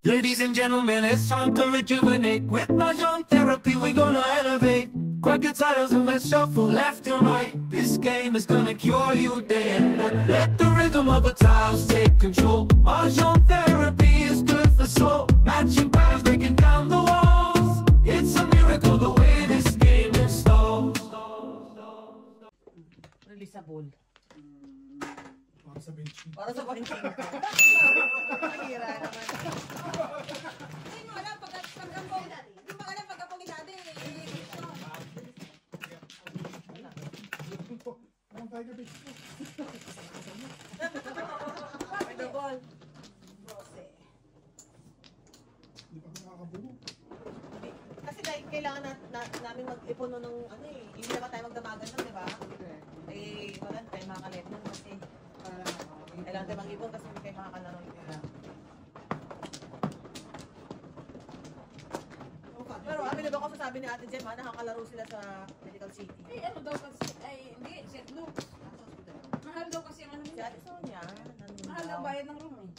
Ladies and gentlemen, it's time to rejuvenate. With Mahjong therapy, we're gonna elevate. Grab your titles and let's shuffle left and right. This game is gonna cure you day and night. Let the rhythm of the tiles take control. Mahjong therapy is good for soul. Matching patterns, breaking down the walls. It's a miracle the way this game installs. Releaseable. Para sa benching. Para sa benching. Mahira naman. Hindi mo alam pagkapong ni daddy. Ang tayo ka benching. Double. Rose. Hindi pa ako nakakabuo. Kasi dahil kailangan namin mag-ipon ng ano eh. Hindi naman tayo magdamagan lang, di ba? Eh, wala tayo makalit nun kasi kailangan tayo mag-ipon kasi hindi tayo makakalaro. Pero amin na ba ako sabi ni Ate Jem, nakakalaro sila sa Medical City. Eh, ano daw kasi, ay, hindi, St. Luke's. Mahal daw kasi ang ano Si nila. Ate Sonia, Mahal daw bayad ng room eh.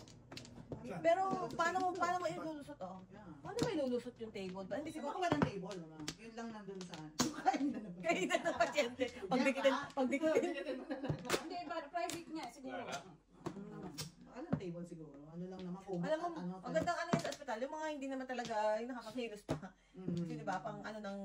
pero paano mo ilulusot oh? Paano mo ilulusot yung table? Hindi siguro Siguro walang table, no? Yun lang nandun sa kain na naman. kainan ng pasyente. Pagdikitin. Hindi, private nga siguro. Walang table siguro. Ano lang naman kung Alam mo, ang gandang ano yung sa ospital, yung mga hindi naman talaga yung nakakakilos pa. Kasi diba, pang ano ng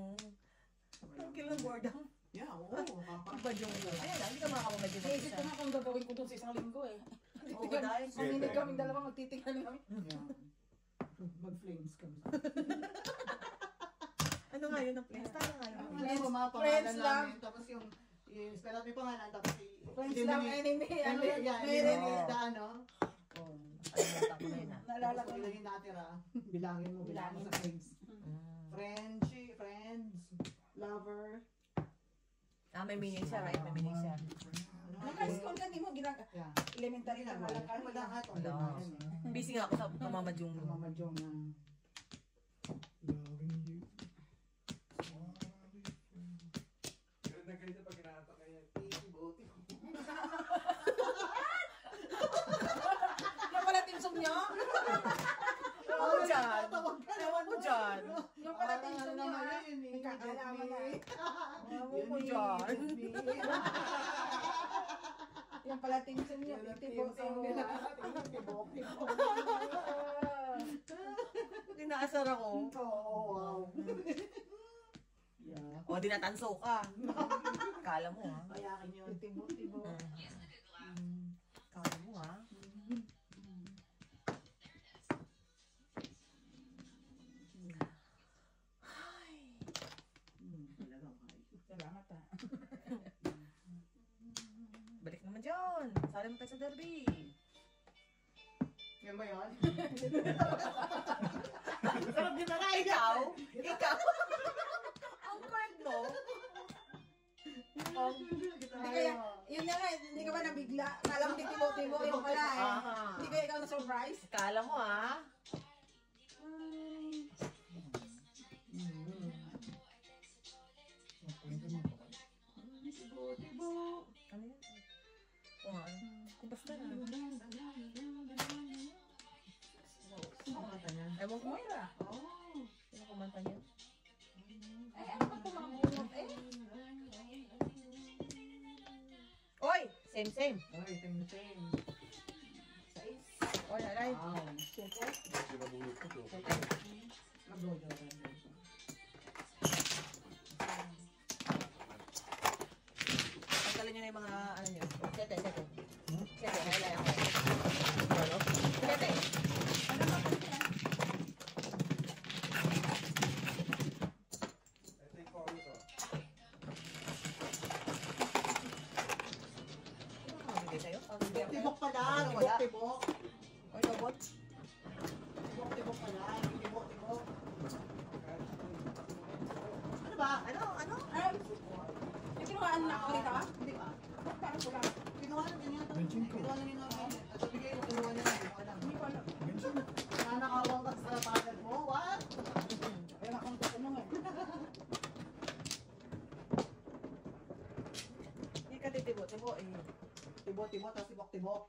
kilo ng boredom. Yeah, oo. Iba yung ayun, hindi ka makakamad yung Naisip ko nga kung gagawin ko doon sa isang linggo eh. Oo, dahil Paminig kami dalawa, magtitingnan kami. Mag-flames kami. ano nga yun ang place? Tayo nga yun. Ano yung mga pangalan namin, tapos yung spell out yung pangalan, tapos Friends lang, enemy, ano yun? Yeah, Meron enemy, yun. ano? Alimutan ko na yun ah. Naalala ko Tapos na. yung natira, bilangin mo sa flames. Friends, lover. May meaning siya, right? May meaning siya. High school ka, di mo Yeah. elementary na Wala malakal. lahat. Busy nga ako sa pamamadyong. Mamadyong na. Loving you. Ganda ganito pag kinakanta kayo. Yung pala tinsong niyo? Ewan mo dyan. Ewan mo dyan. Yung pala tinsong niyo ha? May kakalaman na. Ewan mo dyan. Yung pala tinsong niyo, tibok-tibok nila. Inaasar ako. Oo, wow. Yeah. O, dinatanso ka. Kala mo ha. Kayakin yun. Tibok-tibok. Kala mo ha. Salamat ha. Balik naman dyan. Sali mo tayo sa derby. Yan ba yun? Sarap din na ikaw. Ang card mo. Hindi kaya, yun na nga, hindi ka ba nabigla? Kala mo titibok-tibok yung pala eh. Aha. Hindi kaya ikaw na-surprise? Kala mo ha. Ano yan? O nga. Kung basta na. Ewan ko. Sino kumanta niya? Ay, ano ka pumabunot eh? Oy! Same. Ay, same. Oy, alay. Wow. Sinabulot ko to. Pagkalin niyo na yung mga ano niyo. Sete. Alay ako. Sete. Ito yung chorus oh. Ano ka mabigay sa'yo? Tibok pala. Wala. Tibok. Oy, robot. Tibok pala. Tibok. Ano ba? Ano? Ay, may kinuhaan na ako rito ha? Hindi ba? Parang wala. Kinuha na din yata. Benching ko. Kinuha na din namin. At bigay ko, kinuha niya. Hindi ko alam. Hindi ko alam. Benching. Nanakawang ka sa panel mo. What? Ayun akong tatanong eh. Hindi ka titibo eh. Tibok, tapos tibok.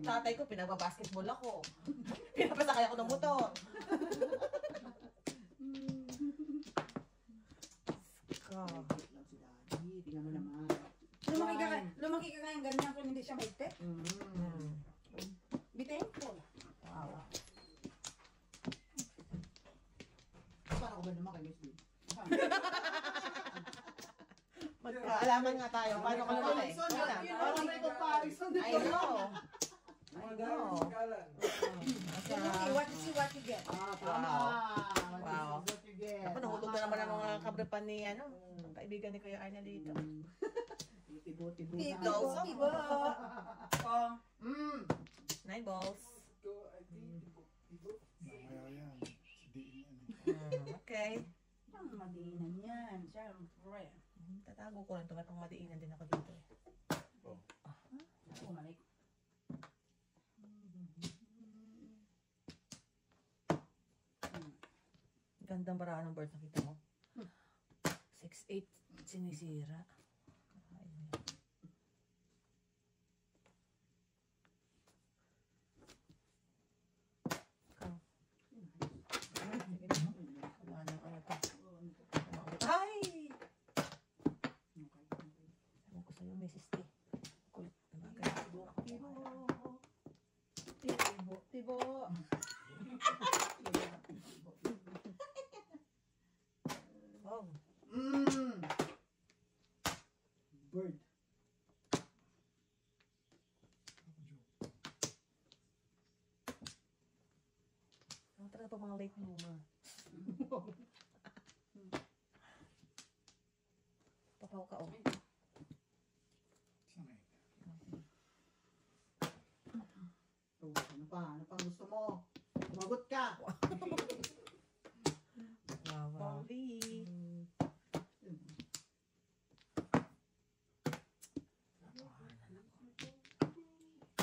Tatay ko, pinagbabasketball ako. Pinapasakay ako ng motor. Magkaalaman nga tayo. Paano ka lumaki? Parang may comparison I dito. know. I know. Galan. Okay, what is what you get? Tama. Wow. What you get. Ako, nahulog na naman ang mga kabripan ni, kaibigan ni Kuya Arna dito. Tibo-tibo Tibo, na. tibo. Oh. 9 balls. Go, I think. Ibo. Mamaya yan. Diin yan. Okay. Ang madiinan yan, syempre. Tatago ko lang ito. May pang madiinan din ako dito. Oh. Umalik. Gandang barahan ng bird. Nakita mo? 6-8. Sinisira. Wala na ano to. Ay! Sabi ko sa'yo, may sisti. Kulit na bagay. Tibo. Tibo. Tibo. Oh. Bird. Ang talaga pa mga late bloomer. Papaw ka, oh. Sanay. Oh, ano pa? Ano pa gusto mo? Tumagot ka. Sorry.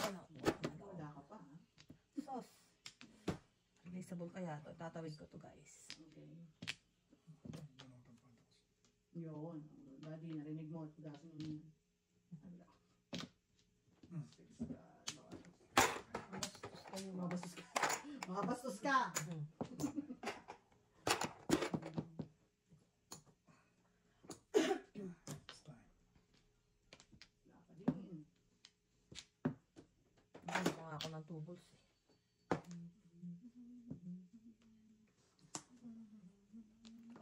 Ano? Wala ka pa, ha? Sauce. Releasable kaya to. Tatawid ko to, guys. Okay. Bunutan pa tapos. Yun. Daddy, narinig mo. Tugasin mo yun. Mabastos ka. Mabastos ka. It's time. Wala ka din. Hindi ko nga ako ng tubos eh.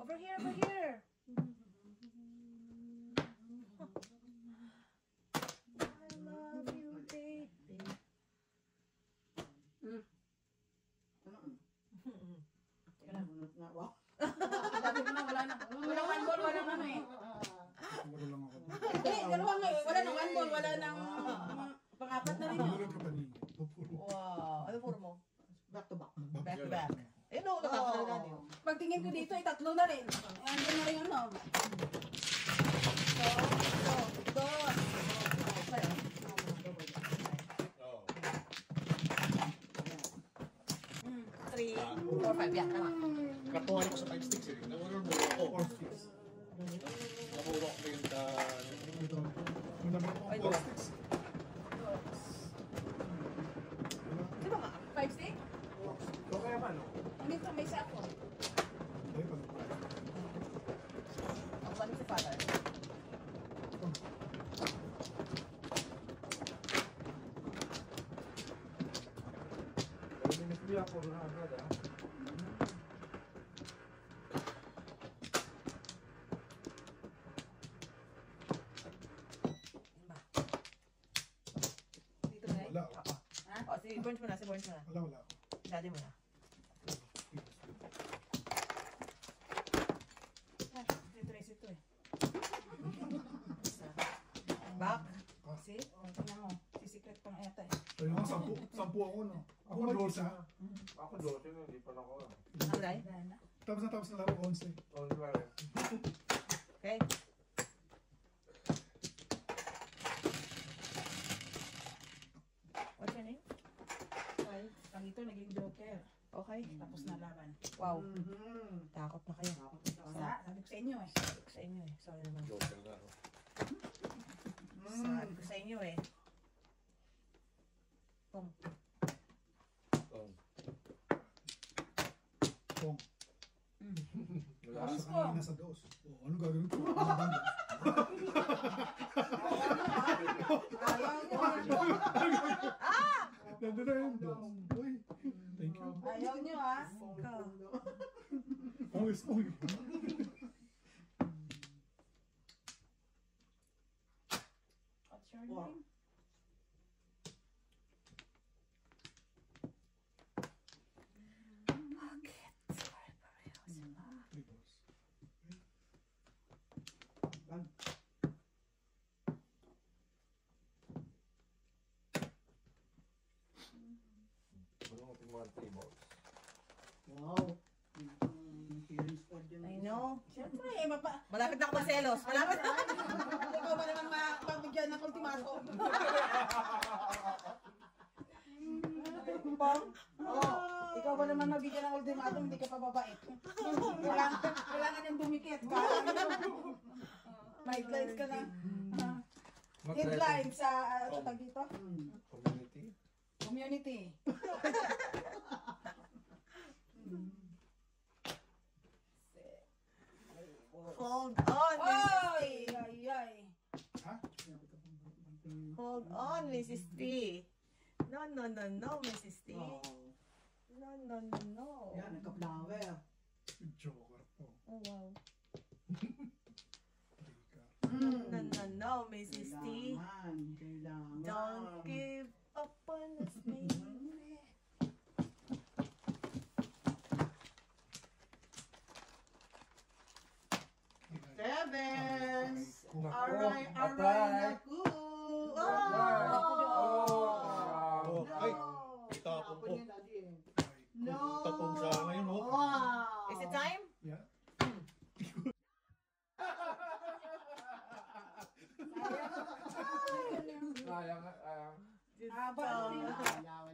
Over here, over here! I love you, baby. Ano? Teka lang, bunot nga. Wow. Sabi mo na, wala na. Walang one ball, walang ano eh. Puro lang ako. Hindi, dalawang wala nang one ball, wala nang pang-apat na rin yun. Puro ka pa niyo. Puro. Wow! Ano puro mo? Back to back. Back to back. Ayun o, nakakalaga niyo. Pagtingin ko dito, tatlo na rin. Andun na rin yun, no? Dos. Oh. 3, 4, 5. Yan, tama. Kapuhan ko sa 5 sticks eh. Nawala mo ako. Or six. Namurok mo yung Ito. Madami ko Ay, ang four diba? sticks. Di ba nga? 5 stick? Ito kaya man, no? Hindi ko may isa ako. Ay, pag Ang galing si father. Pero minusbi ako na agad, ha? Yan ba? Dito na wala. O, si Burns mo na, si Burns mo na. Wala ako. Daddy mo na. Dito rin ito eh. Back. See? O, tingnan mo. Si-secret pang ata eh. Ayun nga, sampu ako, no? Ako mag-isa. Ako 12 na, hindi pa na ako. Ano, Day? Wala na. Tapos na laro, 11. Oh, di ba rin? Okay. What's your name? Pag ito, naging joker. Okay. Tapos na laban. Wow. Mhm. Takot na kayo. Sabi ko sa inyo eh. Sabi ko sa inyo eh. Sorry naman. Joker na, no? Sabi ko sa inyo eh. Pong. Oh. Pong. Wala. Sa kanina sa dos. Oh, ano gagawin ko? Ayaw nyo. Nandun na yung dos. Uy, thank you. Ayaw nyo ah. Always, uy. tables. Wow. Feeling squad yun. I know. Siyempre, Malapit na ako maselos. Malapit na. ikaw ba naman mabigyan ng ultimatum? Ikaw ba naman mabigyan ng ultimatum, hindi ka pa babait. Kailangan yung dumikit. Headlines ka na. Headlines sa tag dito? Community. Community. Hold on. Oy! Ay, ay. Ha? Hold on, Mrs. T. No, no, no, no, Mrs. T. Oh. No, no, no, no. Yan, nagka-flower. Joker to. Oh, wow. Trigger. No, no, no, Mrs. T. Kailangan. Don't give up on us, baby. Seven. Naku. Aray, aray, Atay. naku. Oh, ay, tapon Tapon ko. yun, Daddy, eh. No. No. Tapon sa ngayon, oh. Wow. Is it time? Yeah. Sayang, Haba.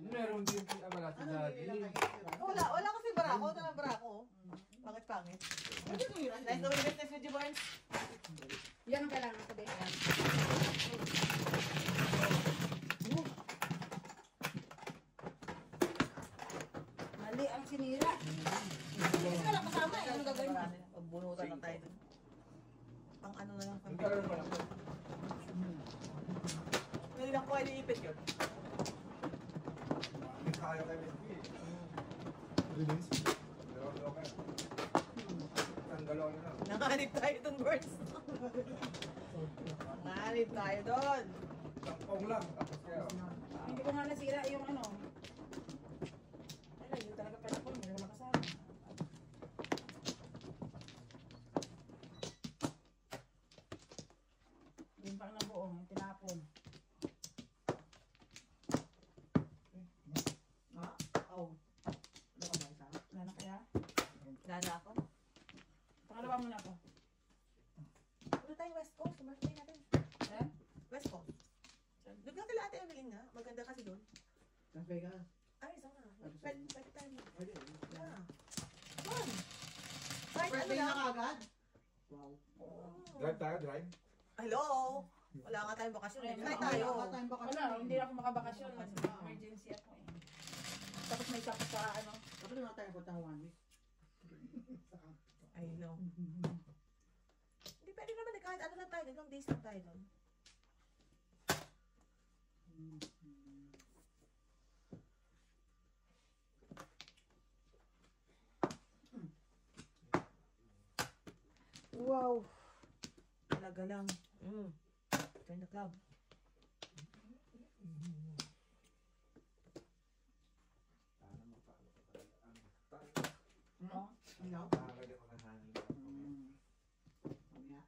meron din abala si Daddy. Wala kasi barako. Ito na barako. Bakit pangit? Nice doing business with you, Barnes. Yan ang kailangan ko din. Mali ang sinira. Hindi ka lang kasama eh. Ano gagawin mo? Pagbunutan lang tayo dun. Pang ano na lang. Ang tagal pa lang. Hindi lang ko ay liipit yun. Hindi tayo kay Miss B. Release. Dalawa kayo. Ang dalawa na lang. Nanganib tayo dun, Barnes. Nanganib tayo dun. Sampung lang, tapos kayo. Hindi ko nga nasira yung ano. Ay, yun talaga pala po. Hindi naman kasama. Yung pang nabuong, yung tinapon. Oh. Ano ka ba isa? Wala na kaya? Gana ako. Pangalawa muna ako. Punta tayo West Coast. Birthday natin. Eh? West Coast. Doon ka kila Ate Evelyn nga. Maganda kasi doon. Las Vegas. Ay, isa nga. Pwede tayo. Pwede. Yeah. Fun. Kahit ano Birthday lang. na kagad? Wow. Drive tayo, drive. Hello? Wala nga tayong bakasyon. Ay, Kahit wala. tayo. Wala tayong bakasyon. Wala, hindi ako makabakasyon. Emergency ako eh. Tapos may sakit sa ano. Dapat naman tayo punta ng 1 week. I know. Hindi pwede naman eh. Kahit ano lang tayo. Ilang days lang tayo doon. Wow. Talaga lang. Join the club. Sana mapalo ka talaga. Ano? Ano? Talaga makahangin. Mamaya.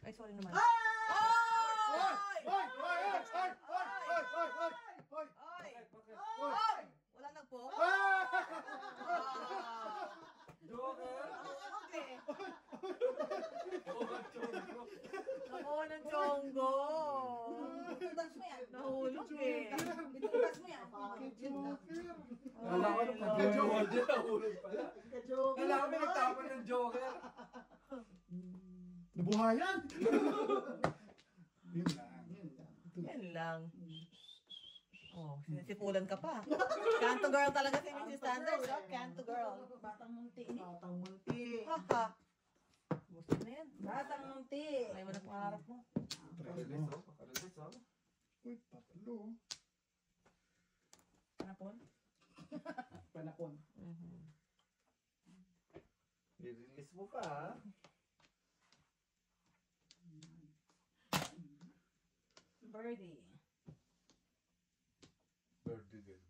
Ay, sorry naman. Hoy! Hoy! Hoy! Hoy! Hoy! Hoy! Hoy! Hoy! Oy! Bakit? Oy! Wala nagpo? Joker! Okay. Nakuha ng chonggo. Itutas mo yan. Nahulog eh. Itutas mo yan. Joker. Wala ko nung pag-Joker. Nahulog pala. Joker. Wala kami nagtapon ng Joker. Nabuhayan! Yun lang. Yan lang. Oh, sinisipulan ka pa. Kanto girl talaga si Mrs. Sanders. Oh, kanto girl. Batang munti ini. Batang munti. Haha. Gusto na yan. Batang munti. Ay, wala pangarap mo. Pakalis, oh. Pakalis, oh. Uy, tatlo. Panapon? Panapon. I-release mo pa, ha? Birdie. Birthday din.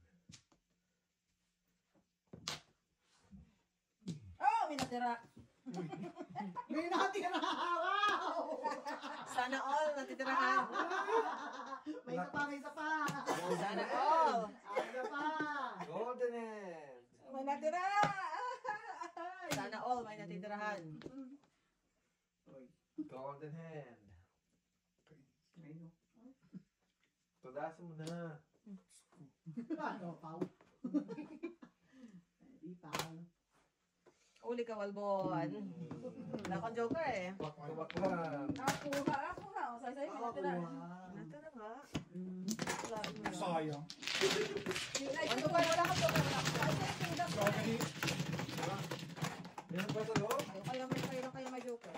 Oh, may natira. May natira! Wow! Sana all natitirahan. May May isa pa, may isa pa. Sana all. Isa pa. Golden hand. May natira! Sana all may natitirahan. Golden hand. Ayun. Tudasan mo na. Ano, Pao? Hindi, Pao. Uli ka, Walbon. Wala akong joker eh. Bakbaklan. Ako nga. O, say-say, may natira. Natira nga. Sayang. Ano ba? Wala kang joker. Wala kang joker. Strawberry. Meron pa sa loob? Ayaw kayo may joker.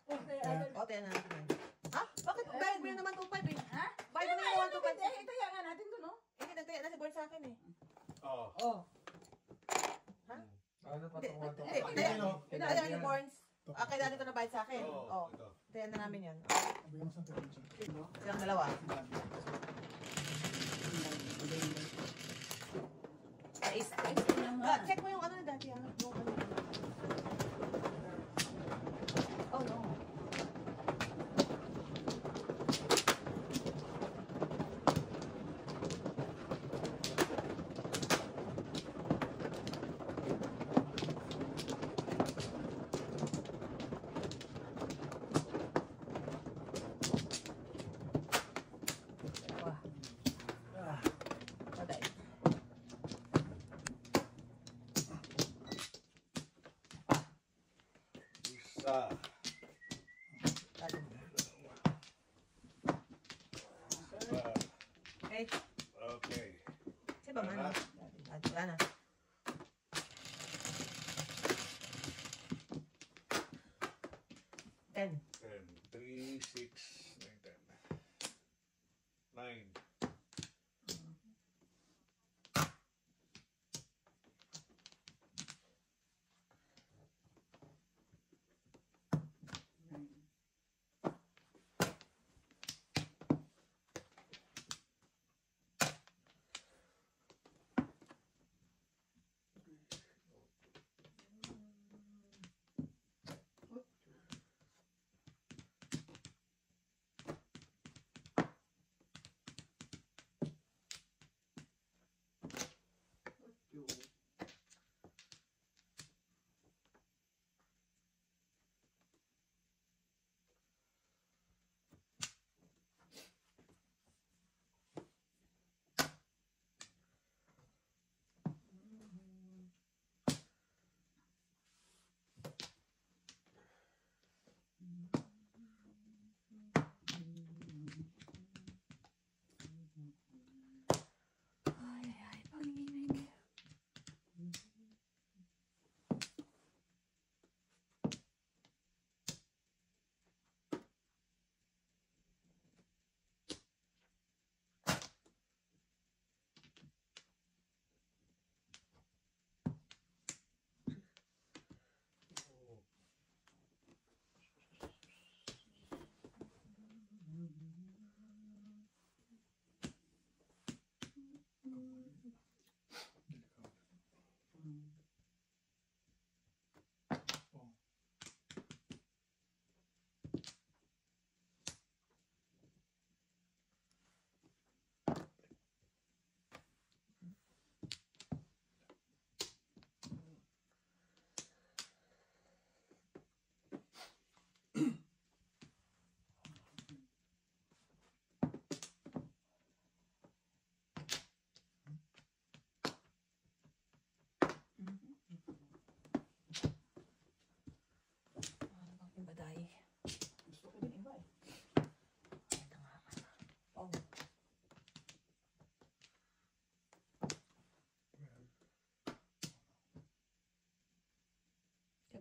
O, tayo na natin. Ha? Bakit? Bayad mo yun naman 2.5 eh. Ha? Bayad mo yun naman 2.5. Itaya nga natin to, no? Eh, nagtaya na si Born sa akin eh. Oo. Oh. Ano pa itong one to? Kaya ni Borns. Kailangan ko na bayad sa akin. Oo. Kaya na namin yan. Sabi mo sa television. Silang dalawa. Check mo yung ano na dati. Yung ano. Oh no. Patay. Isa. Okay. Okay. Siya ba man? Wala na. Ten. 10, 3, 6, 9, 10. 9.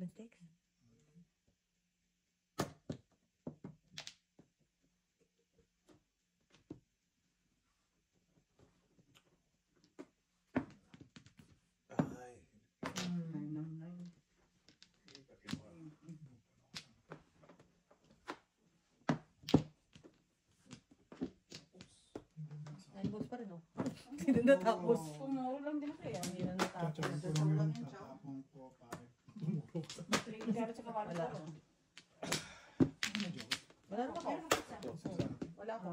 Mistakes? Ay. 9. Nalibos pa rin oh. Hindi na natapos. Umuulang din ako yan. Hindi na natapos. Tatapon ko lang yun. Tatapon ko, pare. Tumulog. Pero sa kawala Wala. ko. Wala naman ako. Wala ako.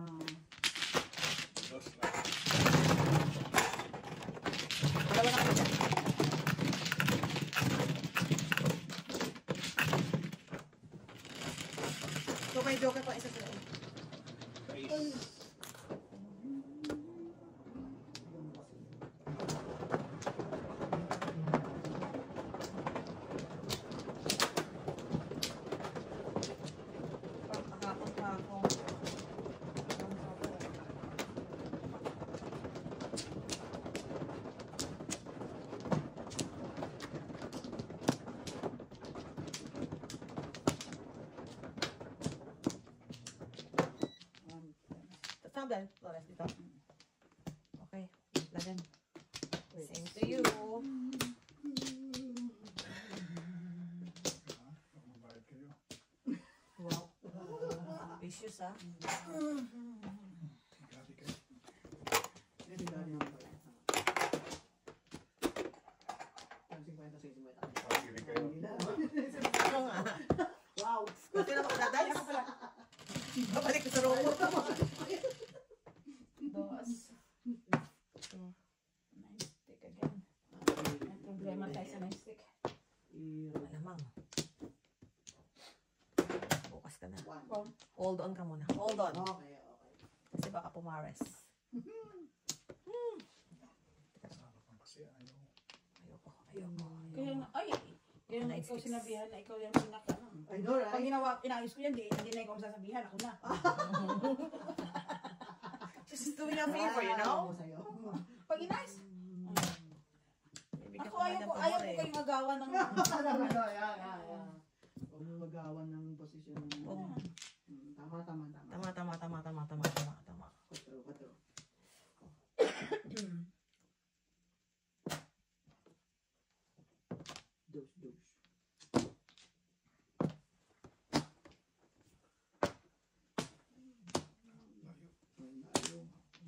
may joker pa isa sila. Ace. Kahapon pa ako. Saan ba? Flores dito? Okay. Lagan. Same to you. Mabayad kayo. Wow. Vicious ah. Grabe kayo. Hindi dahil naman pala. 50, 60. Pagkiri kayo. Ano nga? Wow! Kasi naman ka dadice. Babalik ko sa robot. Dos. Nice stick again. May problema tayo sa nice stick. Malamang. Bukas ka na. One. Hold on ka muna. Hold on. Okay. Kasi baka pumares. Sarap ang kasi ayaw. Ayoko. Kaya nga, ay, kaya nga Nice ikaw sticks. sinabihan na ikaw yung pinaka. I know, Pag right? inayos ko yan, hindi na ikaw sasabihan, ako na. Just doing a favor, you know? Sa'yo. Pag inayos, Bibigyan ako ko ayaw ko kayong magawa ng... Huwag mo magawan ng posisyon ng... Oh. Tama. Tama. Patro. Dos. Layo.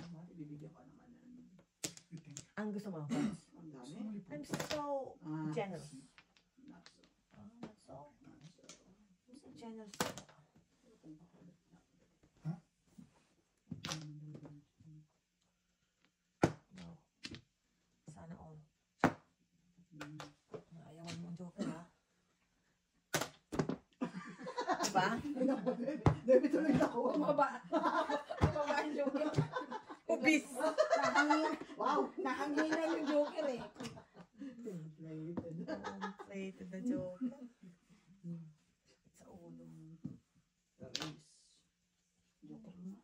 Mati, bibigyan ka naman ng... You think? Ang gusto mo? Ang dami. Sumali po. I'm so generous. Not so. That's all. I'm so generous. No. Sana all. Ayawan mo ang joker, ha? Diba? David, tuloy na ako. Bumaba yung joker. Ubis! Wow! Nahanginan yung joker eh. Inflated the joker. Sa ulo. Joker nga.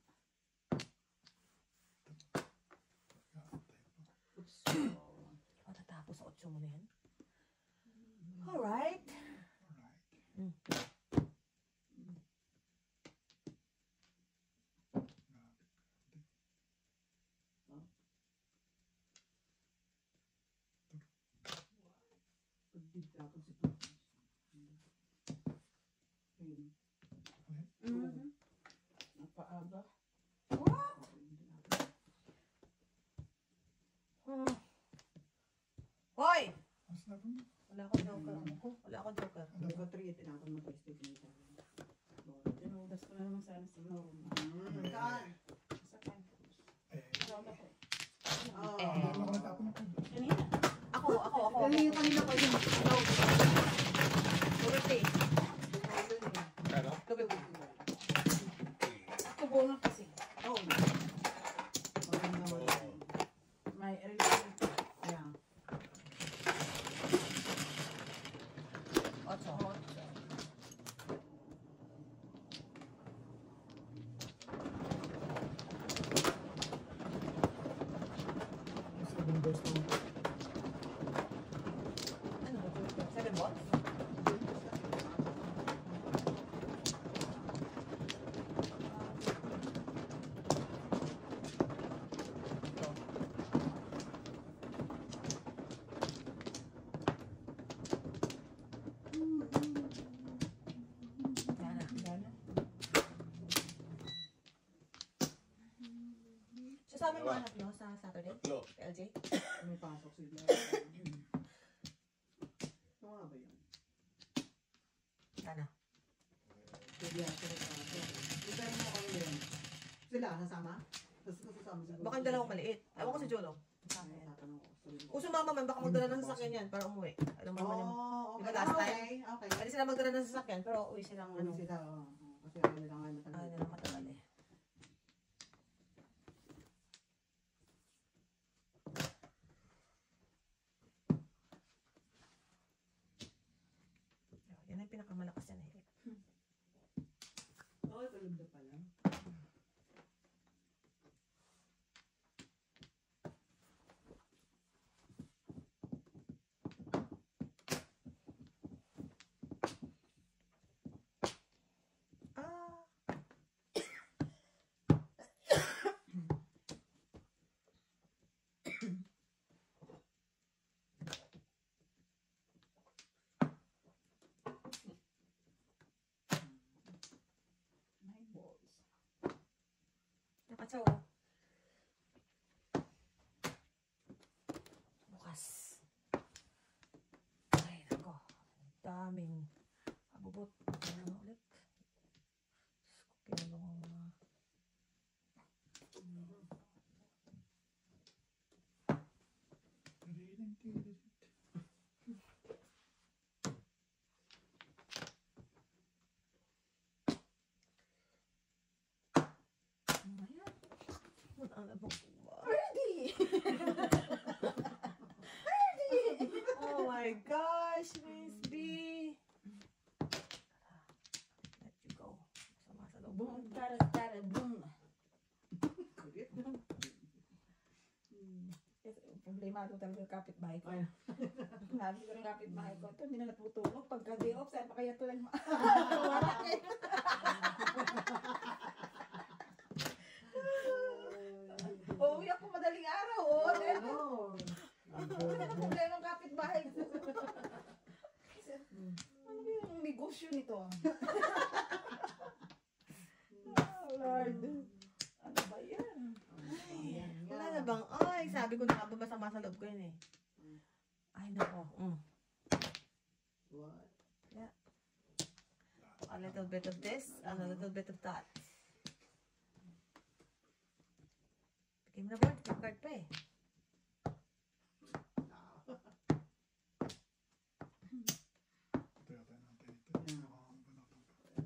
Matatapos sa 8 mo na yan. Alright. Napaaga. Hoy! Mas na po. Wala akong joker. Wala akong joker. Number 3, tinatang mo tayo station nito. Tinudas ko na naman sana sa norm. Saan? Sa campus. Araw na po. Ako natapon ako. Kanina. Ako. Kanina pa yun. Birthday. Pero? Ako bunot kasi. Oh. May relation. Yeah. 8. Sa Windows to. Ano? 7 balls? Gana. Sasama mo anak no sa Saturday? Tatlo. LJ? May pasok sila. Tama ba yun? Gana. Pwede yan sila sa pasok. Pero mo kami yun. Sila, nasama? Tapos kasama siguro. Baka yung dalawang maliit. Ewan ko si Jolo. Tatanong ko. Kung sumama man, baka magdala ng sasakyan yan para umuwi. Alam mo naman yung... Oh, Diba okay. last time? Okay. Pwede sila magdala ng sasakyan, pero uwi silang Ano ano. sila? Kasi ayaw nila nga matagal. Ayaw nila matagal eh. Yan ang pinakamalakas yan eh. Oo, tulog na pala. Ah. My balls. Nakatsaw. Bukas. Ay, nako. Ang daming abubot. Ano na ulit? Pinalo ang mga... Oh my gosh, Miss B. Let you go. Sama sa loob. Boom, tara, tara, boom. Kulit. Kasi problemado talaga yung kapitbahay ko. Ay. Sabi ko ng kapitbahay ko, ito hindi na natutulog. Pagka day off, saan pa kaya ito nagmawarak eh. Uuwi ako madaling araw. Oh, Oo. ano na problema ng kapitbahay ko? Ano ba yung negosyo nito? Oh, Lord. Ano ba yan? Wala na bang? Ay, sabi ko na nga ba masama sa loob ko yun eh. Ay, nako. What? Yeah. A little bit of this and a little bit of that. Bigay mo na board. Yung card pa eh.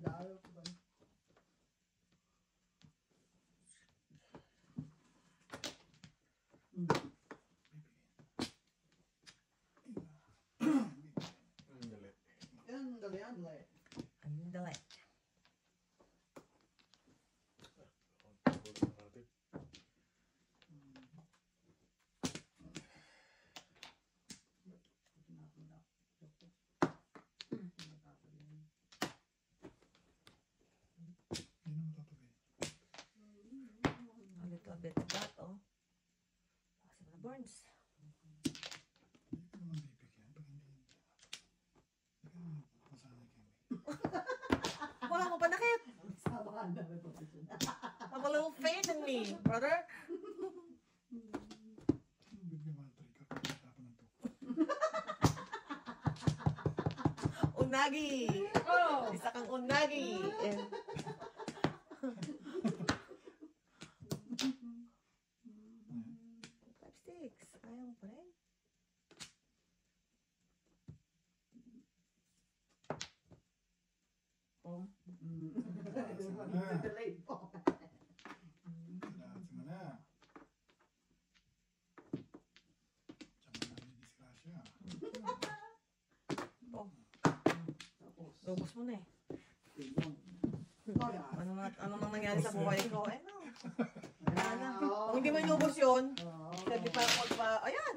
Dahil ko ba? Yan, dali. Ang dali. A little bit of that, oh. Kasi mo na burns. Wala mo panakit. Sabahan na may posisyon. Have a little faith in me, brother. Unagi. Oh! Isa kang unagi. And... Five sticks. Ayaw mo pa rin. Oh. Delay po. Oh, Tapos, lubos mo na eh. tingnan. Ano nang nangyari sa buhay ko? Eh, no. Wala na. Oo. Kung hindi mo inubos yun, Oo. sabi pa magpa... Ayan!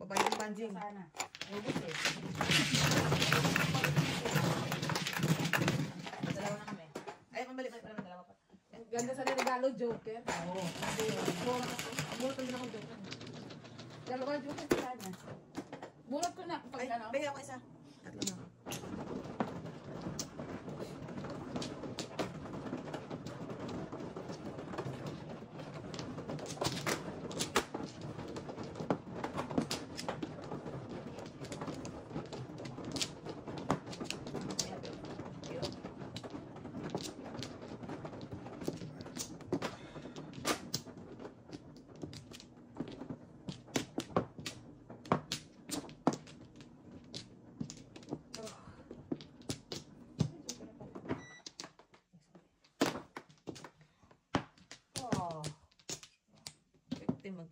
Magpabayad yung banjing. Sana. Ubus eh. Dalawa na kami. Ay, mabalik naman dalawa pa. Ang ganda sa regalo, Joker. Oo. Bunot ko din ako, Joker. Dalawa ka, Joker, sana. Bunot ko na Ay, pag ano. bigyan ako isa. Tatlo na.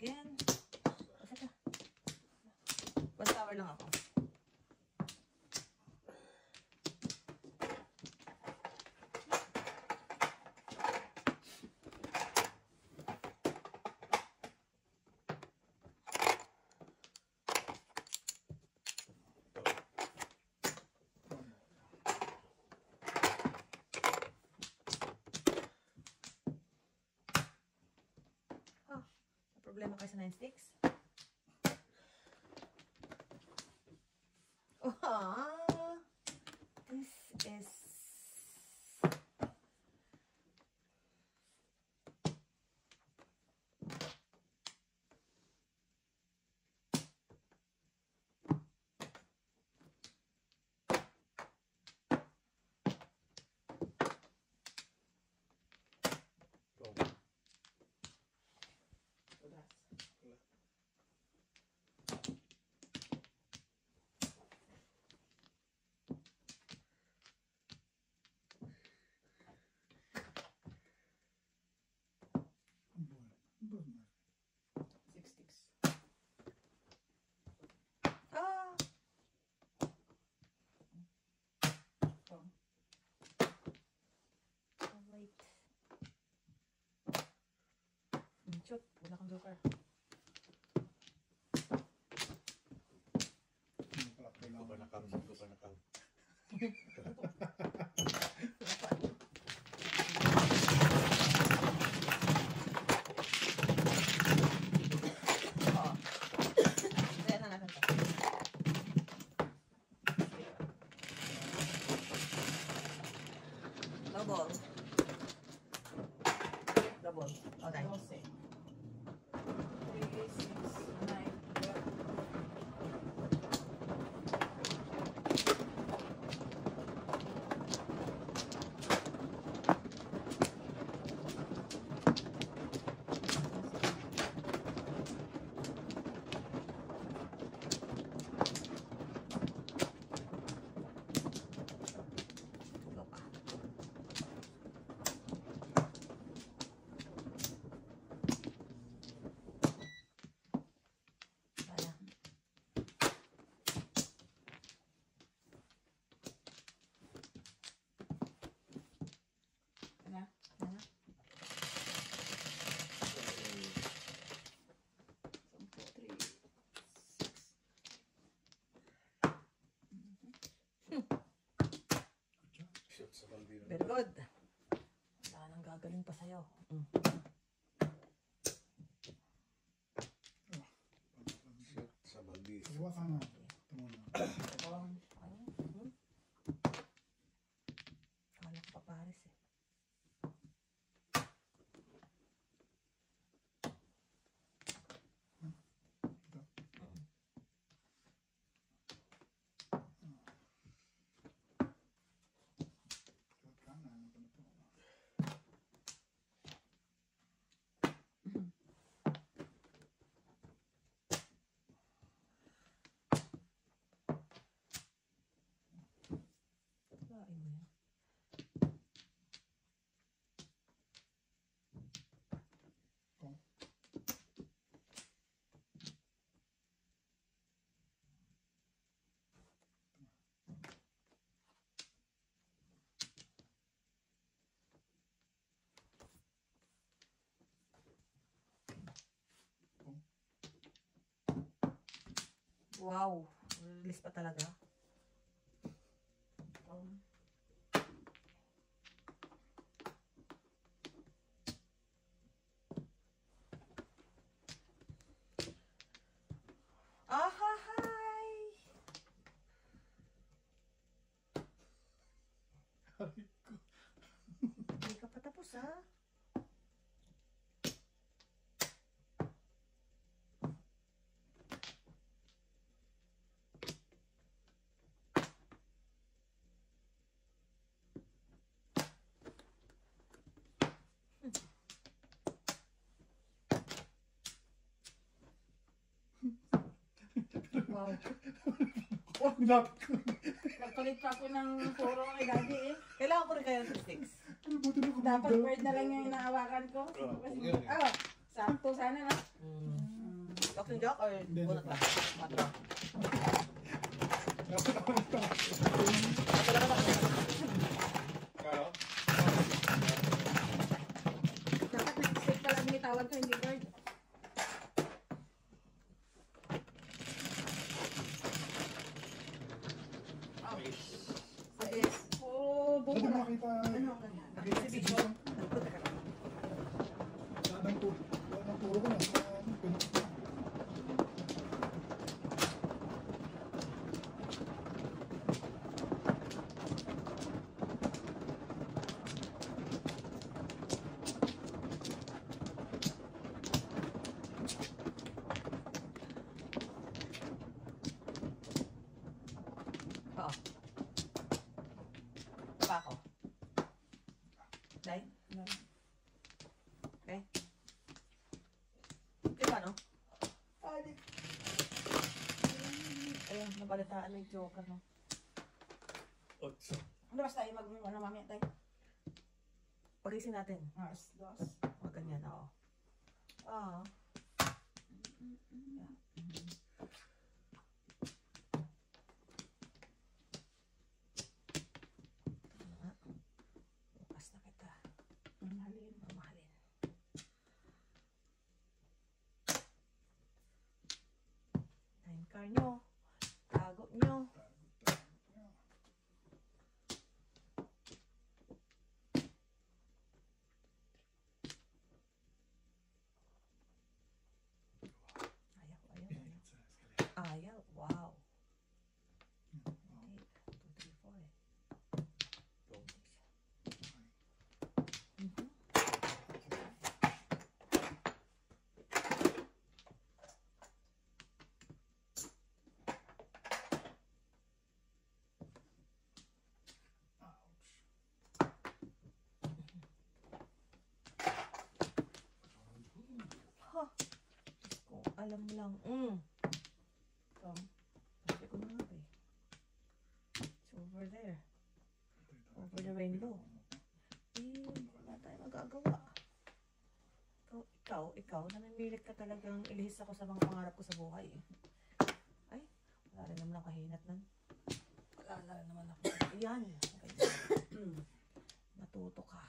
again. Basta ka. Basta hour lang ako. Problema kayo sa 9 sticks? Oh, this is... Ah! Oh, wait. Shoot, wala kang joker. Ito pa nakam, ito pa nakam. Oo. Kaya na natin ito. Double. Double. Okay. 12. 3, 6, 9, 12. Go pa. Wala. Ano? Wala. 10, 3, 6. Shoot sa balbiro. Very good. Wala nang gagaling pa sa'yo. Shoot sa balbiro. Suwa ka nga. Ito muna. Kala ko pa pares eh. Suwa ka na. Ano pa na to? Kain mo yan. Wow, release pa talaga. Ahahay! Hindi ka pa tapos ha? Wow. Nilapit ko. Nagpalit pa ako ng puro kay daddy eh. Kailangan ko rin kayo ng sticks. Ano ba ito na Dapat bird na lang yung inaawakan ko. kung yun eh. Ah, sakto sana na. Mm. Boxing jack or Hindi, bunot hindi. lang? Matro. Karo? Dapat nag-stick pala binitawan ko, hindi guard. Yes. Oh, Pwede buko mo na. nakita. Ano ang ganyan? Nakita si Bishop. Lahat ng turo ko na. Oo. Pa ako. Day? Okay. Di ba, no? Ayun, nabalitaan ng joker, no? Otso. Ano basta tayo ano mamaya tayo? Pagisin natin. Mars, dos. Huwag ganyan, oo. Oo. Bukas na kita. Mahalin. Mamahalin. Time car nyo. Tago nyo. Ayaw. Wow. 2, 3, 4 eh. Mhm. Ha. Kung alam mo lang. Sabi ko na nga eh. It's over there. Over the rainbow. Eh, wala tayo magagawa. Ikaw, namimilit ka talagang ilihis ako sa mga pangarap ko sa buhay eh. Ay, wala rin naman ako kahinat nun. Wala rin naman ako. Ayan. Natuto ka.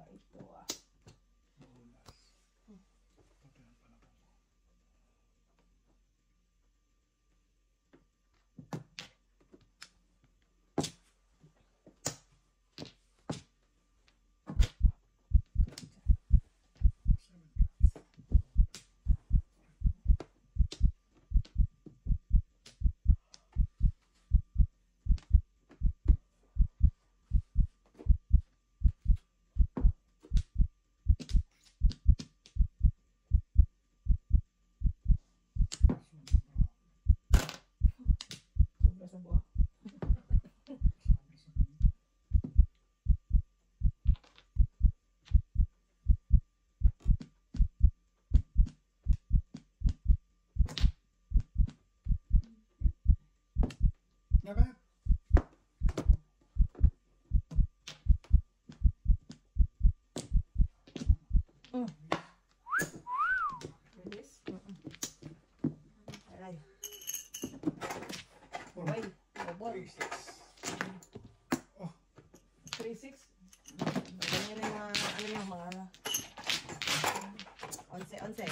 Ito ah. Sobra sa buha. Dapat. Release? Aray. Or- Ay, bobol. 3-6. 3-6. Ganyan rin mga, ano yung mga 11.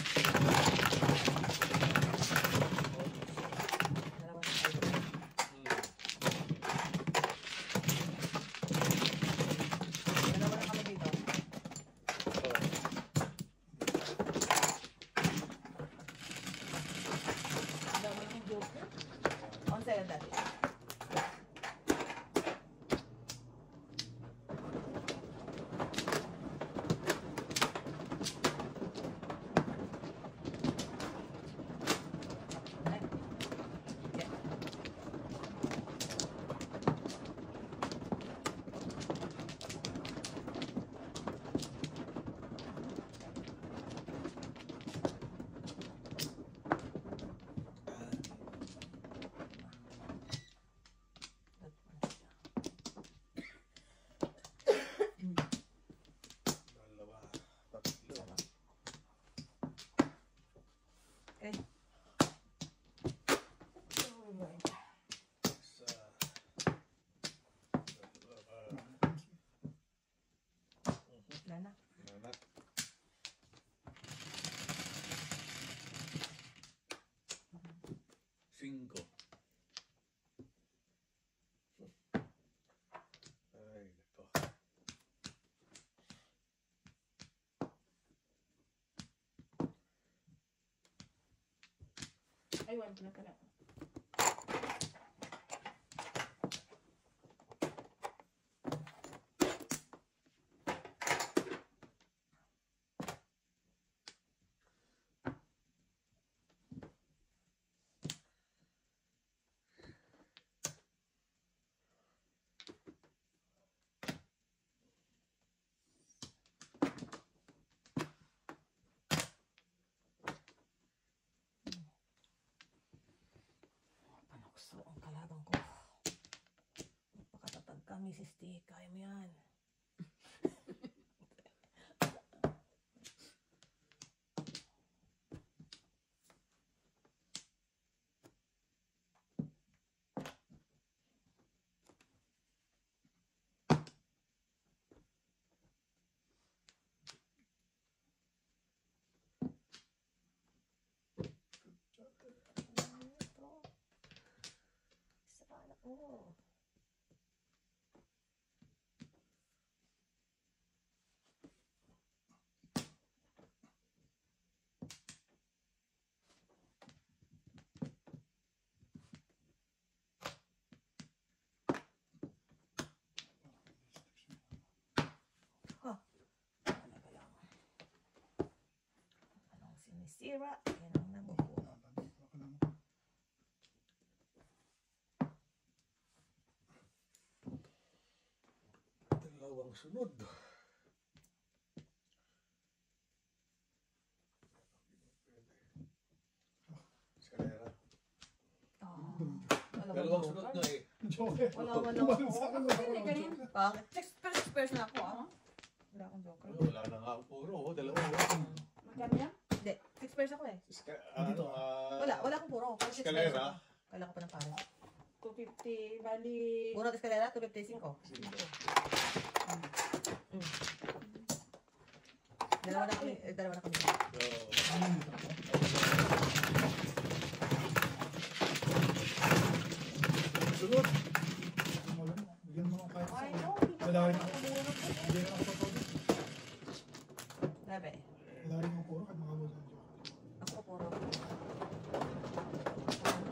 Dalawa na tayo. Dalawa na kami dito. Dalawa na yung joker. 11 yan dati. Ay, ito. Ay, wala pala pala. Panakso ang kalaban ko. Magpakatatag ka, Mrs. T. Kaya mo yan. Ito. Sana ko. Talaga lang. Anong sinisira? Yan ang nabubuo. Dalawang sunod. Eskalera. Dalawang sunod na eh. Joker. Wala ako. Hindi, ganun. Bakit? Six na ako ah. Wala akong joker. Wala na nga ang puro. Dalawa. Magkano yan? Hindi, 6 pairs ako eh. Dito. Wala akong puro. Puro 6 pairs Eskalera. ako. Kailangan ko pa ng pares. 250, bali... Puro at eskalera, 255. Dalawa na kami. Sunod. Bigyan mo kahit Ay, sa... no. Wala rin ako. Hindi na ako totoo. Grabe. Wala rin ako puro kahit makabos ng Joker. Ako puro.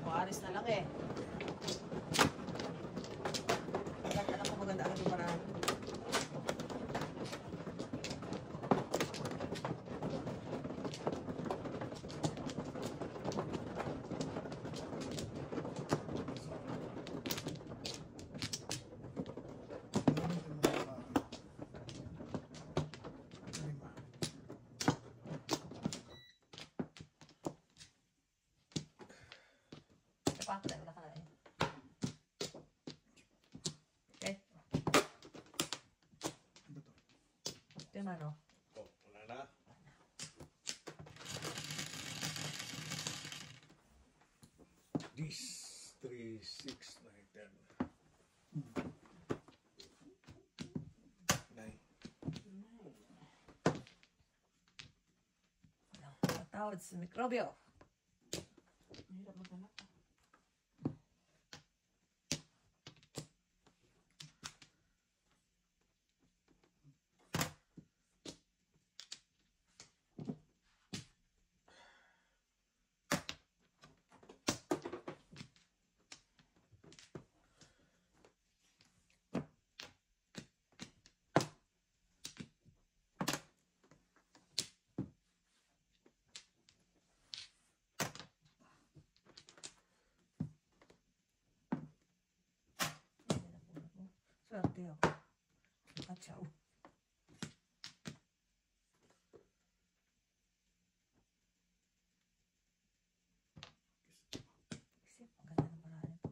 Pares na lang eh. Alam ko maganda agad yung paraan. Wala ka na eh. Okay. Ito yung ano. Oh, wala na. This 3, 6, 9, 10. 9. Walang patawad sa mikrobyo. Mahirap maghanap. Swerte ako. Katsaw. Isip, ang ganda ng paraan ito.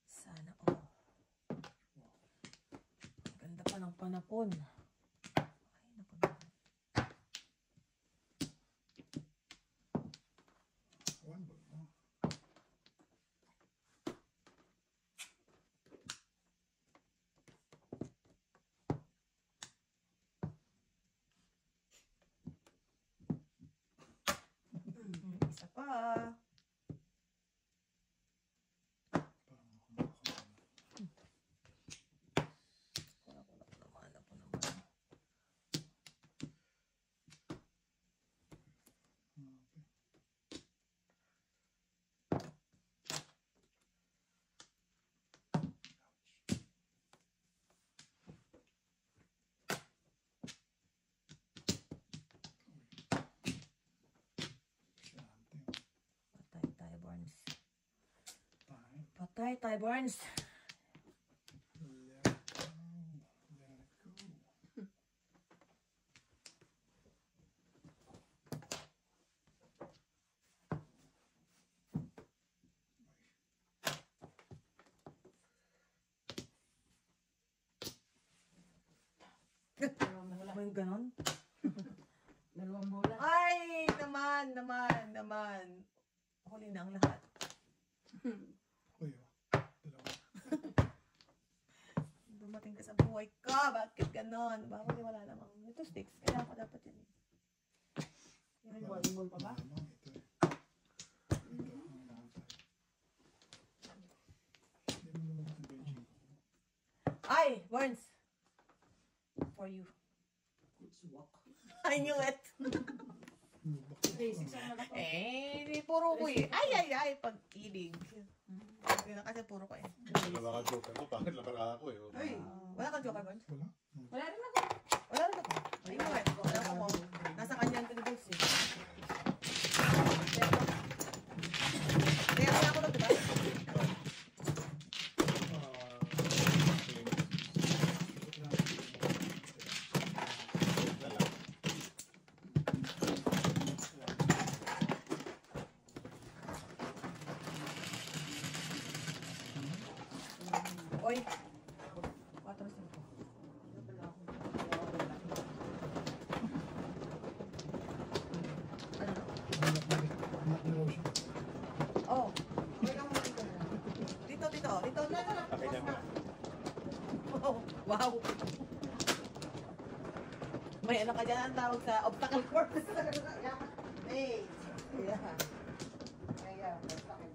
Sana all. Ang ganda pa ng panapon. Ay, naku naman. One ball, no? Isa pa. Parang ako makakabala. Tay Burns. Let it go. Wala mo yung ganon? Dalawang bola. Ay, naman. Huli na ang lahat. Uy, oh. Dalawa. Dumating ka sa buhay ko. Bakit ganon? Bakit wala namang ito sticks? Kailangan ko dapat yun. May volleyball pa ba? Malamang ito eh. Ito ang nakantay. Hindi mo lumabas ang benching ko. Ay, Burns. For you. Good walk. I knew it. Basics ang nalako. Di puro ko eh. Ay, pag-ibig. Hindi na kasi puro ko eh. Wala ka joker ko, bakit lang ako eh. Ay! Wala kang joker, Burns? Wala. Wala rin ako. Wala rin ako. I knew it. Wala ko mo. Nasa kanya ang tinubos eh. Kaya ako lang, diba? Oy. 4-5. Anak ni Rosie. Oh. Okay lang mo dito na. Dito. Na. Okay niya ba? Oh, wow. May ano ka dyan ang tawag sa obstacle course. Hey! Yeah. Kaya, basta kayo.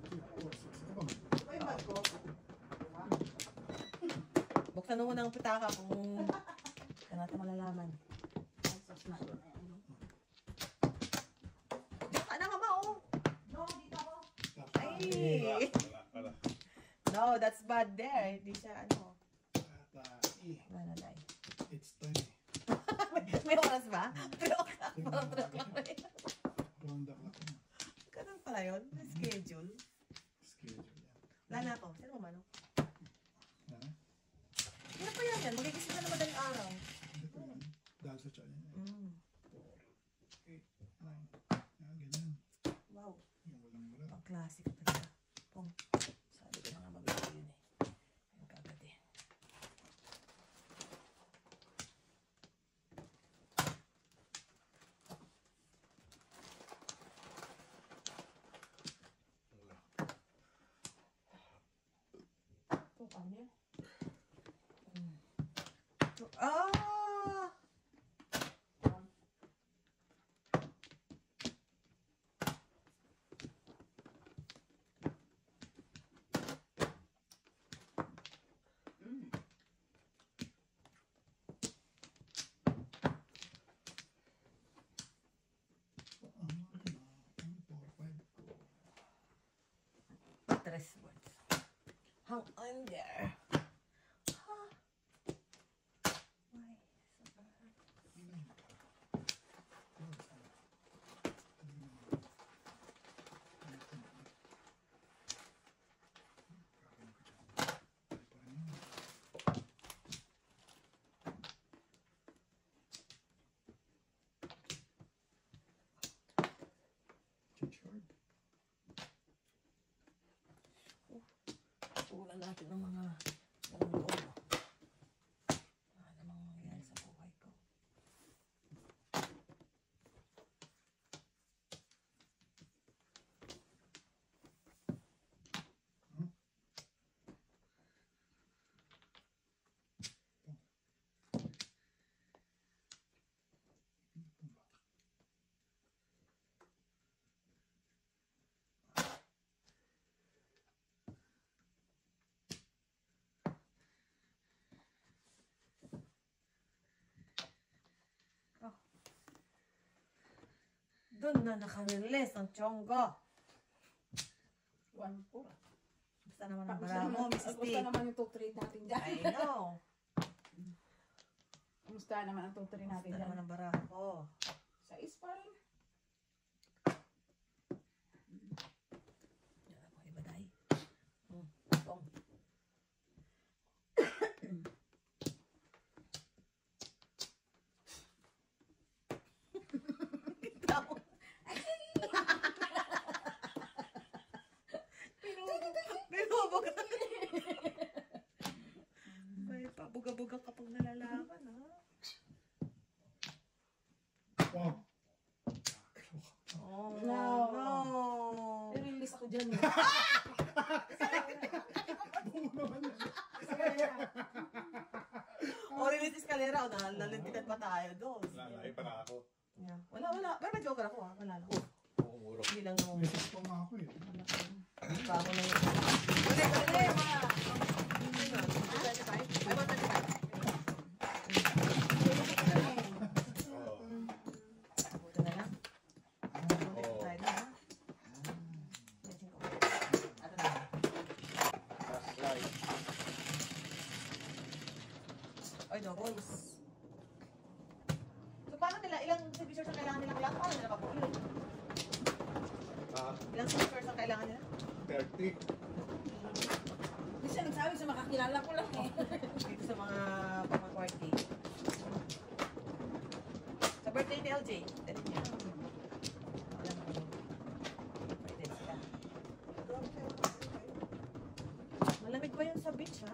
Ay, bag ko. Buksan mo ng pitaka kung saan natin malalaman. Diyan ka na, mama, oh. No, dito ako. Ay. Wala. No, that's bad there. Hindi siya, ano. Manalay. It's time. May oras ba? 3 o'clock. Parang 3 o'clock na yun. Round the clock na. Ganun pala yun. May schedule. Schedule yan. Wala na ako. Sino mo, Mano? Ha? Ano pa yan? Magigising ka na madaling araw. Hindi pa yan. Dahil sa tiyan yan. Mm. 8, 9. Yan, ganyan. Wow. Yung walang wala. Ang klase ka talaga. Pong, sabi ko na nga mabili yun eh. Yung kagad eh. Wala. Ito, ano yan? Ah! Tres words. Hang on there. Huh? Why? So bad. Change card. Tulan natin ng mga loob. Ano namang mangyayari sa buhay ko. Doon na nakarelease ang Chonggo. 1-4. Basta naman ang bara mo, Mrs. P. Gusto naman yung top 3 natin dyan. I know. Kumusta naman ang top 3 natin Basta dyan? naman ang bara ko. Sa is pa rin. Yan ako, iba dahi. Tong. O, release escalera. O, nalintikan pa tayo doon. Lalaki pa na ako. Yeah. Wala. Pero may joker ako ha. Wala lang. Umuro. Hindi lang naman. Bisis pa nga ako eh. Bago na yun. Dali, mga. Ay, mga 25. Oo. Buto na lang. Oo. Tayo na, ha? Ato na. Last slide. Ay, doubles. So, paano nila? Ilang signatures ang kailangan nila? Paano nila papulit? Ilang signatures ang kailangan nila? 30. Hindi siya nagsabi sa makakilala ko lang eh. Dito sa mga pang-birthday. Sa birthday ni LJ. Dali niya. Alam mo. Birthday sila. Malamig ba yun sa beach, ha?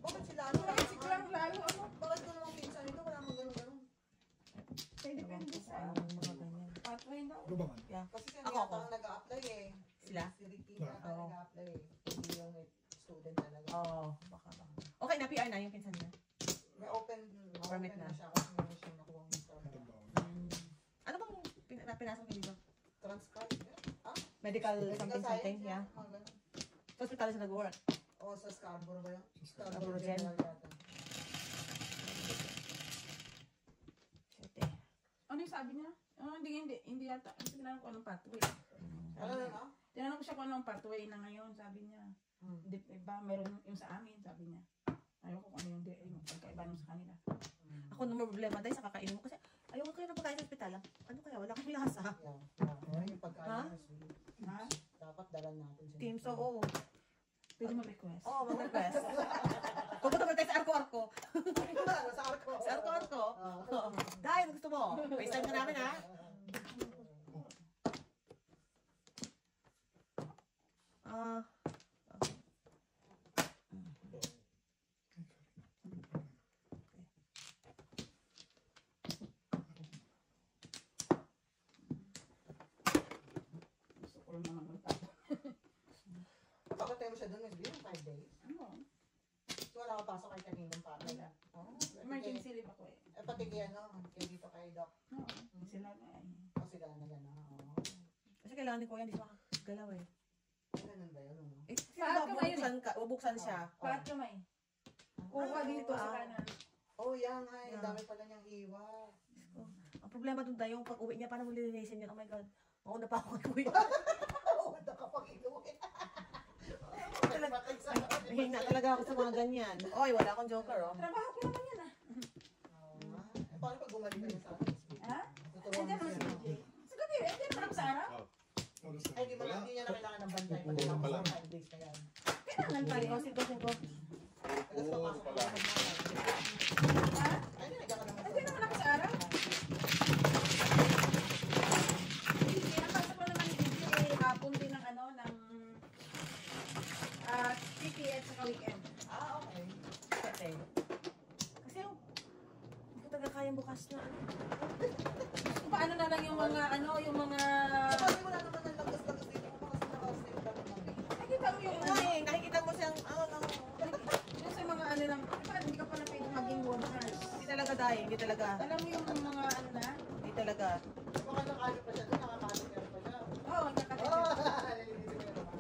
Bakit sila? Naisip ko lang lalo ano. Bakit ko naman pinsan nito? Wala mong ganun-ganun. Kaya depende sa Anong mga ganyan. pathway daw. Ano ba man? Yeah. Kasi siya Ako. yata ang nag-a-apply eh. Sila? Si Ricky yata ang Oo. nag-a-apply eh. Hindi yung student talaga. Oo, baka. Okay na, PR na yung pinsan niya. May open, Permit open na. na siya kasi meron siyang nakuha ng start. Matanda ako. Ano bang pinasok niyo dito? Transcribe. Ah? Medical Medical something, science, yeah. mga ganun. Sa hospital siya nag-work. O sa Scarborough ba yun? Scarborough Gen. General yata. Shit eh. Ano yung sabi niya? Hindi yata. Kasi tinanong ko anong pathway. Ano na no? Tinanong ko siya kung anong pathway na ngayon. Sabi niya, di ba meron yung sa amin, sabi niya. Ayoko kung ano yung pagkaiba nung sa kanila. Ako naman problema dahil sa kakainin mo kasi ayoko kayo na pagkain sa hospital. Ano kaya? Wala akong lasa. Yeah. Yung pagkain Ha? is really, Ha? dapat dalan natin siya. Team, so oo. Pwede mag-request. Oo, mag-request. Pupunta mo tayo sa Arco-Arco. Sa Arco. Sa Arco-Arco. Dahil gusto mo. FaceTime ka namin ha. Gusto ko lang naman magtato. Papakatay mo siya doon, Miss B, yung 5 days. Ano? So wala ka pasok kay kaninang pa. Wala. Oh, Emergency leave ako eh. Eh, pati kay ano, kay dito kay Doc. Oo. Sila na eh. O sila na gano'n. Oo. Kasi kailangan ni Kuya, hindi siya makagalaw eh. Ganun ba yun? Ano? Eh, Paano ka ba yun? bubuksan siya. Paat kamay. Kuha dito sa kanan. Oh, yan nga. Ang Yeah. dami pala niyang iwa. Ang problema doon tayo, pag uwi niya, paano mo lilinisin yun? Oh my God. Mauna pa ako kay Kuya. Oo, nakapag-inuwi. Mahina talaga ako sa mga ganyan. Oy, wala akong joker oh. Trabaho ko naman yan ah. Eh, paano pag bumalik ka sa akin? Ha? Tuturuan Andiyan mo naman si siya. DJ. Sige, hindi naman ako sa araw. Oras Ay, di mo lang, hindi niya na kailangan ng bantay. Pag Oo, pala. 5 days na yan. Kailangan pa rin. Singko. Tapos Oo, papasok pala. ka na. Ha? Ay, nilagyan ka naman Hindi naman ako sa araw. Pinapasok ko naman ni DJ hapon din ng ano, ng city at saka weekend. Ah, okay. Kasi, kasi hindi ko talaga kayang bukas na. Kung paano na lang yung mga ano, yung mga... Sabi mo na naman ng lagas-lagas dito. Kung kasi nakaos na yung dami namin. Nakita mo yung Nakikita mo siyang, yung sa mga ano lang, diba, hindi ka pala pwede maging workers. hindi talaga dahil, hindi talaga. Alam mo yung mga ano na? Hindi talaga. Baka nakalo pa siya doon, nakakalo pa siya. Oo, nakatid.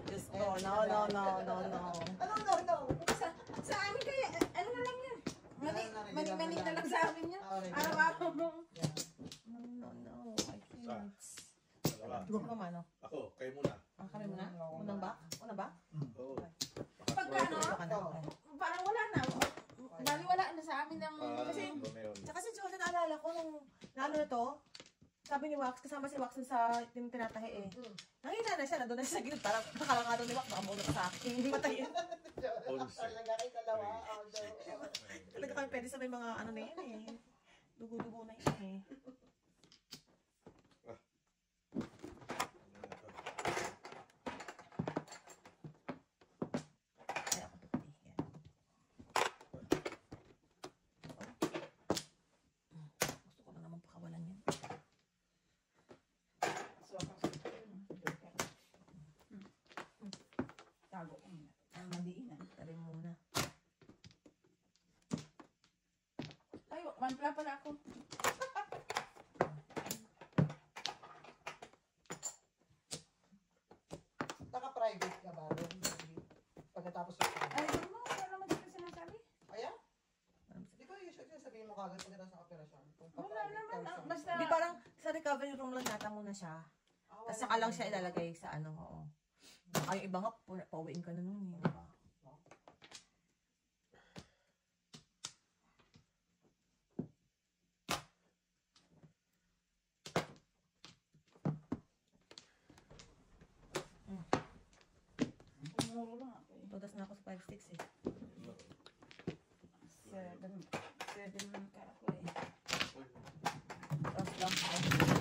Diyos ko, no. Ano? Sa amin kaya, ano na lang yan? Mani na lang sa amin yan. Araw-araw mo. No, I can't. Dalawa. Sino ka mano? Ako, kayo muna. Kami muna? Unang ba? Oo. Pagka ano, Baka na. parang wala na. Bali wala na sa amin ng... Kasi, Ito na yun. tsaka si Jose, naalala ko nung naano na to, sabi ni Wax, kasama si Wax dun sa tinatahi eh. Nakita na siya, nandun na siya sa gilid, parang nakalangado ni Wax, baka mauna ka sa akin, hindi matayin. Talaga kayo dalawa. Talaga kami pwede sa may mga ano na yan eh. Dugo-dugo na yan eh. Kaya ako tuti. Yan. Gusto ko na naman pakawalan yan. bago ko muna. Ang madiinan. Tari muna. Ay, manpla pala ako. Naka-private ka ba? Pagkatapos ng Ay, ano mo? Wala naman dito sinasabi. Ayan? Di ba usually sabihin mo kagad pagkatapos ng operasyon? Kung Wala pa-private naman. ka sa- Basta, Hindi parang sa recovery room lang yata muna siya. Ah, Tapos wala. saka lang siya ilalagay sa ano, oo. Ay, yung iba nga, pauwiin ka na nun eh. Diba? umuro lang ako eh. Tutas na ako sa 5-6 eh. 7 ka ako eh. Tapos lang ako.